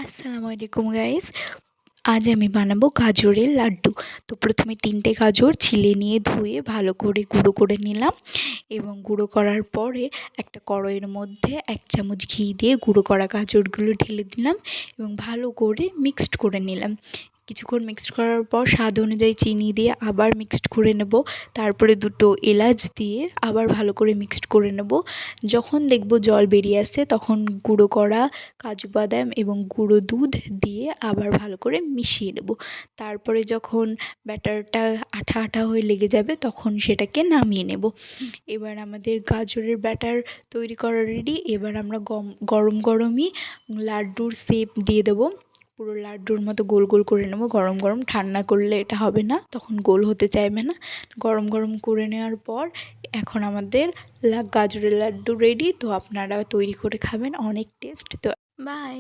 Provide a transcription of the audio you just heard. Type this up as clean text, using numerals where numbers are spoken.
আসসালামু আলাইকুম গাইস। আজ আমি বানাবো গাজরের লাড্ডু। তো প্রথমে 3টে গাজর ছিলে নিয়ে ধুয়ে ভালো করে গুঁড়ো করে নিলাম এবং গুঁড়ো করার পরে একটা কড়াইয়ের মধ্যে 1 চামচ ঘি দিয়ে গুঁড়ো করা গাজরগুলো ঢেলে দিলাম এবং ভালো করে মিক্সড করে নিলাম। কিছুক্ষণ মিক্সড করার পর স্বাদ অনুযায়ী চিনি দিয়ে আবার মিক্সড করে নেব। তারপরে 2টো এলাচ দিয়ে আবার ভালো করে মিক্সড করে নেব। যখন দেখব জল বেরিয়ে আসছে তখন গুঁড়ো করা কাজু বাদাম এবং গুঁড়ো দুধ দিয়ে আবার ভালো করে মিশিয়ে নেব। তারপরে যখন ব্যাটারটা আঠা আঠা হয়ে লেগে যাবে তখন সেটাকে নামিয়ে নেব। এবার আমাদের গাজরের ব্যাটার তৈরি করা রেডি। এবার আমরা গরম গরমই লাড্ডুর শেপ দিয়ে দেবো। পুরো লাড্ডুর মতো গোল গোল করে নেব। গরম গরম, ঠান্ডা করলে এটা হবে না, তখন গোল হতে চাইবে না। গরম গরম করে নেওয়ার পর এখন আমাদের গাজরের লাড্ডু রেডি। তো আপনারা তৈরি করে খাবেন, অনেক টেস্ট। তো বাই।